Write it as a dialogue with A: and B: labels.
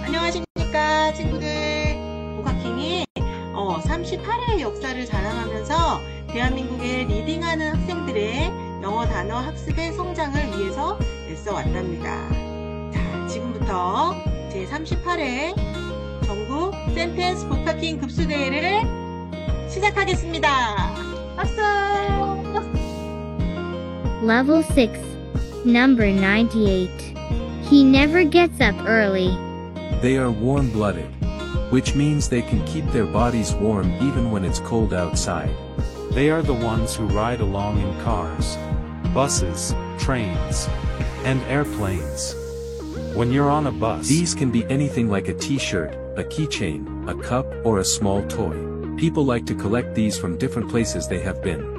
A: 안녕하십니까 친구들. 국악킹이 38회의 역사를 자랑하면서 대한민국의 리딩하는 학생들의 영어 단어 학습의 성장을 위해서 애써 왔답니다. 자, 지금부터 제38회 전국 센텐스 국악킹 급수대회를 시작하겠습니다. 박수!
B: Level 6, Number 98. He never gets up early.
C: They are warm-blooded, which means they can keep their bodies warm even when it's cold outside.
D: They are the ones who ride along in cars, buses, trains, and airplanes. When you're on a bus,
C: These can be anything like a t-shirt, a keychain, a cup, or a small toy. People like to collect these from different places they have been.